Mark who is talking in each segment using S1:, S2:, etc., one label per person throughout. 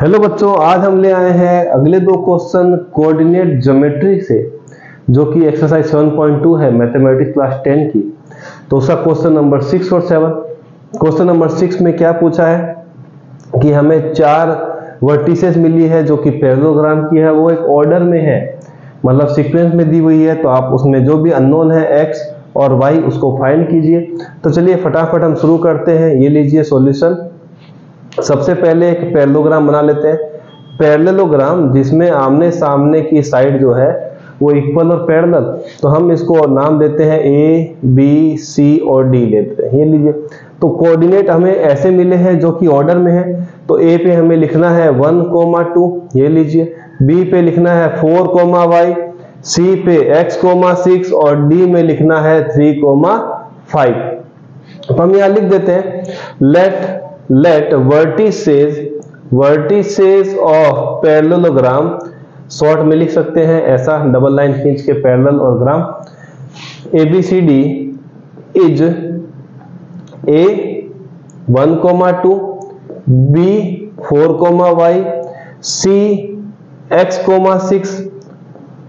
S1: Hello बच्चों, आज हम ले आए हैं अगले दो क्वेश्चन कोऑर्डिनेट ज्योमेट्री से, जो कि एक्सरसाइज 7.2 है मैथमेटिक्स क्लास 10 की। तो उसका क्वेश्चन नंबर 6 और 7। क्वेश्चन नंबर 6 में क्या पूछा है कि हमें 4 वर्टिसेस मिली है जो कि पैरेललोग्राम की है, वो एक ऑर्डर में है, मतलब सीक्वेंस में दी हुई है। तो आप उसमें जो भी अननोन है एक्स और वाई उसको फाइंड कीजिए। तो चलिए फटाफट हम शुरू करते हैं। ये लीजिए सॉल्यूशन। सबसे पहले एक पैरेललोग्राम बना लेते हैं। पैरेललोग्राम जिसमें आमने सामने की साइड जो है वो इक्वल और पैरेलल, तो हम इसको नाम देते हैं ए बी सी और डी लेते हैं। ये लीजिए, तो कोऑर्डिनेट हमें ऐसे मिले हैं जो कि ऑर्डर में है। तो ए पे हमें लिखना है 1, 2, ये लीजिए। बी पे लिखना है 4, y, सी पे x, 6 और डी में लिखना है 3, 5। तो हम यहां लिख देते हैं let vertices of parallelogram, short में लिख सकते हैं ऐसा, डबल लाइन खींच के पैरेलल और ग्राम। ABCD is A 1, 2, B 4, y, C x, 6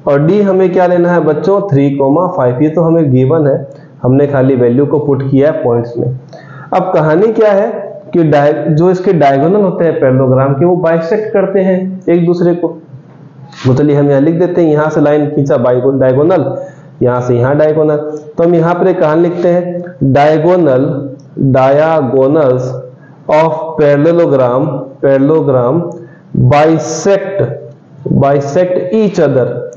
S1: और D हमें क्या लेना है बच्चों 3, 5। ये तो हमें गिवन है, हमने खाली वैल्यू को पुट किया है पॉइंट्स में। अब कहानी क्या है कि जो इसके डायगोनल होते हैं पैरेललोग्राम के, वो बाइसेक्ट करते हैं एक दूसरे को। तो चलिए हम यहाँ लिख देते हैं, यहाँ से लाइन खींचा डायगोनल, यहाँ से यहाँ डायगोनल। तो हम यहाँ पर एक कहानी लिखते हैं, diagonals of parallelogram bisect each other.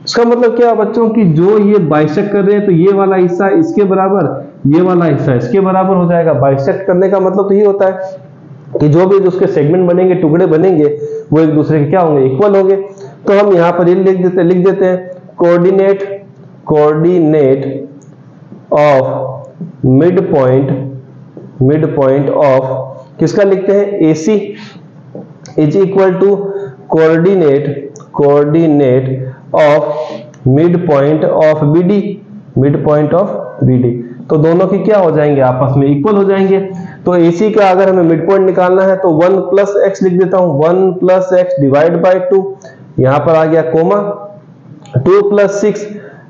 S1: इसका मतलब क्या है बच्चों की, जो ये बाइसेक्ट कर रहे हैं तो ये वाला हिस्सा इसके बराबर, ये वाला हिस्सा इसके बराबर हो जाएगा। बाइसेक्ट करने का मतलब तो ये होता है कि जो भी उसके सेगमेंट बनेंगे, टुकड़े बनेंगे, वो एक दूसरे के क्या होंगे, इक्वल होंगे। तो हम यहाँ पर ये लिख देते हैं coordinate of mid point of, किसका लिखते हैं AC is equal to coordinate of mid point of BD। तो दोनों की क्या हो जाएंगे, आपस में इक्वल हो जाएंगे। तो AC का अगर हमें मिड पॉइंट निकालना है तो 1 + x लिख देता हूं, 1 + x डिवाइड बाय 2, यहां पर आ गया कोमा, 2 + 6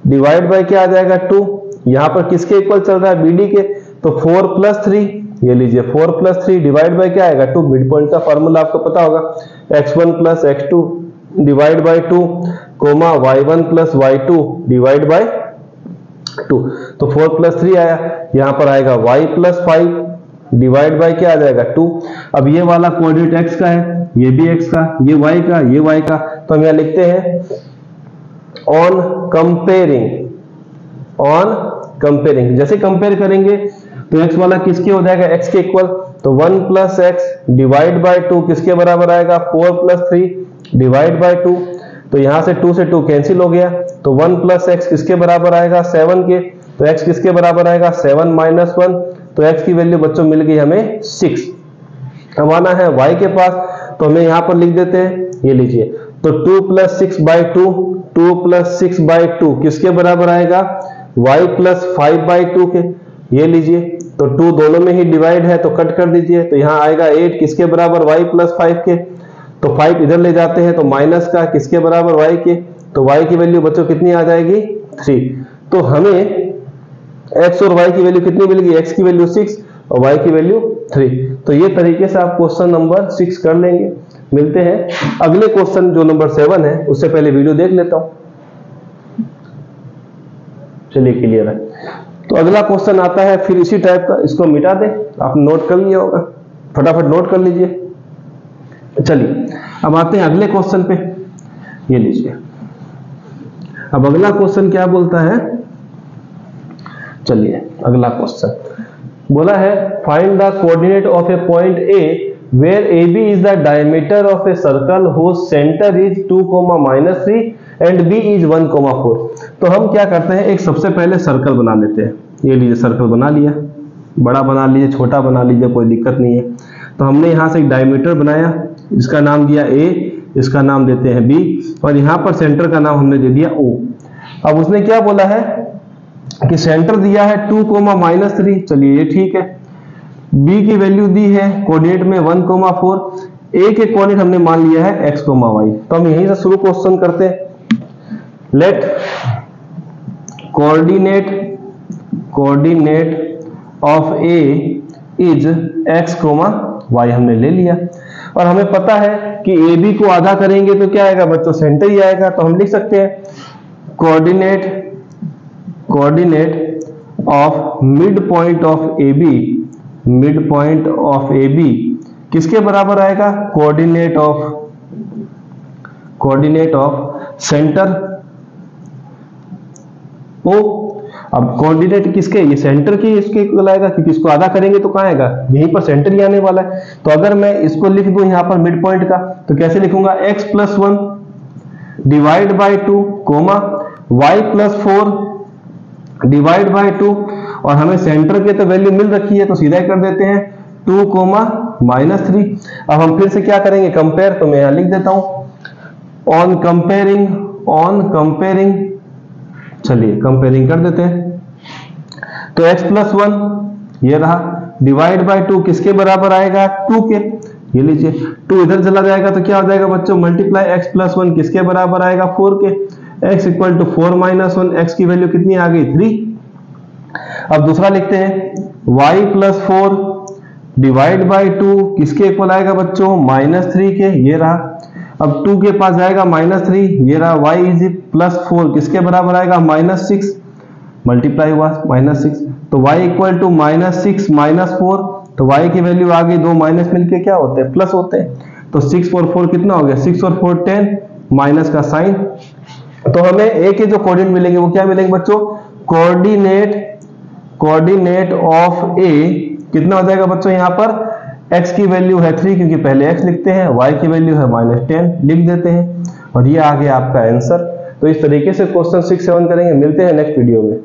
S1: डिवाइड बाय क्या आ जाएगा 2, यहां पर किसके इक्वल चल रहा है BD के, तो 4 + 3, ये लीजिए 4 + 3 डिवाइड बाय क्या आएगा 2। मिड पॉइंट का फार्मूला आपको पता होगा, x1 + x2 divide by 2, y1 + y2 divide by 2। तो 4 + 3 आया, यहां पर आएगा y + 5 डिवाइड बाय क्या आ जाएगा 2। अब ये वाला कोऑर्डिनेट x का है, ये भी x का, ये y का, ये y का। तो हम यहां लिखते हैं ऑन कंपेयरिंग, जैसे कंपेयर करेंगे तो x वाला किसके हो जाएगा, x के इक्वल। तो 1 + x डिवाइड बाय 2 किसके बराबर आएगा, 4 + 3 डिवाइड बाय 2। तो यहां से 2 से 2 कैंसिल हो गया, तो 1 + x किसके बराबर आएगा 7 के। तो x किसके बराबर आएगा 7 - 1, तो x की वैल्यू बच्चों मिल गई हमें 6। अब आना है y के पास, तो हमें यहां पर लिख देते हैं, ये लीजिए, तो 2 + 6/2 किसके बराबर आएगा, y + 5/2 के। ये लीजिए, तो 2 दोनों में ही डिवाइड है तो कट कर दीजिए, तो यहां आएगा 8 किसके बराबर, y + 5 के। तो 5 इधर ले जाते हैं तो माइनस का किसके बराबर, y के। तो y की वैल्यू बच्चों कितनी आ जाएगी 3। तो हमें x और y की वैल्यू कितनी मिल गई, x की वैल्यू 6 और y की वैल्यू 3। तो ये तरीके से आप क्वेश्चन नंबर 6 कर लेंगे। मिलते हैं अगले क्वेश्चन जो नंबर 7 है, उससे पहले वीडियो देख लेता हूं। चलिए क्लियर है। तो अगला क्वेश्चन आता है फिर इसी टाइप का, इसको मिटा दें, आप नोट कर लिया होगा, फटाफट नोट कर लीजिए। चलिए अब आते हैं अगले क्वेश्चन पे, ये लीजिए। अब अगला क्वेश्चन क्या बोलता है, चलिए अगला क्वेश्चन बोला है find the coordinate of a point A where AB is the diameter of a circle whose centre is 2, -3 and B is 1, 4। तो हम क्या करते हैं, एक सबसे पहले सर्कल बना लेते हैं। ये लीजिए सर्कल बना लिया, बड़ा बना लीजिए, छोटा बना लीजिए, कोई दिक्कत नहीं है। तो हमने यहां से एक डायमीटर बनाया, इसका नाम दिया A, इसका नाम देते हैं B, और यहां पर सेंटर का नाम हमने दे दिया O। अब उसने क्या बोला है कि सेंटर दिया है 2, -3, चलिए ये ठीक है। बी की वैल्यू दी है कोऑर्डिनेट में 1,4, ए के कोऑर्डिनेट हमने मान लिया है x, y। तो हम यहीं से शुरू क्वेश्चन करते हैं। Let coordinate of A is x, y हमने ले लिया, और हमें पता है कि ए बी को आधा करेंगे तो क्या आएगा बच्चों, सेंटर ही आएगा। तो हम लिख सकते हैं coordinate of mid point of A B किसके बराबर आएगा, कोऑर्डिनेट ऑफ सेंटर ओ। अब कोऑर्डिनेट किसके, ये सेंटर की इसके इक्वल आएगा, क्योंकि इसको आधा करेंगे तो कहां आएगा, यहीं पर सेंटर ही आने वाला है। तो अगर मैं इसको लिख दूं यहां पर मिड पॉइंट का, तो कैसे लिखूंगा, x + 1 divide by 2 comma y + 4 divide by 2, और हमें सेंटर के तो वैल्यू मिल रखी है तो सीधा ही कर देते हैं 2, -3। अब हम फिर से क्या करेंगे, कंपेयर। तो मैं यहां लिख देता हूं ऑन कंपेयरिंग, चलिए कंपेयरिंग कर देते हैं। तो x + 1 ये रहा, डिवाइड बाय 2 किसके बराबर आएगा, 2 के। ये लीजिए 2 इधर चला जाएगा तो क्या हो जाएगा बच्चों, मल्टीप्लाई x + 1 किसके बराबर आएगा, 4 के। x = 4 - 1, x की वैल्यू कितनी आ गई, 3। अब दूसरा लिखते हैं y + 4 डिवाइड बाय 2 किसके इक्वल आएगा बच्चों, -3 के। ये रहा, अब 2 के पास जाएगा -3, ये रहा। y + 4 किसके बराबर आएगा, -6, मल्टीप्लाई हुआ -6। तो y = -6 - 4, तो y की वैल्यू आ गई, 2 माइनस मिलके क्या होते हैं, प्लस होते हैं। तो 6 और 4 कितना हो गया, 6 और 4 10, माइनस का साइन। तो हमें a के जो कोऑर्डिनेट मिलेंगे वो क्या मिलेंगे बच्चों, कोऑर्डिनेट ऑफ a कितना हो जाएगा बच्चों, यहां पर x की वैल्यू है 3, क्योंकि पहले x लिखते हैं, y की वैल्यू है -10 लिख देते हैं, और ये आ गया आपका आंसर। तो इस तरीके से क्वेश्चन 6, 7 करेंगे। मिलते हैं नेक्स्ट वीडियो में।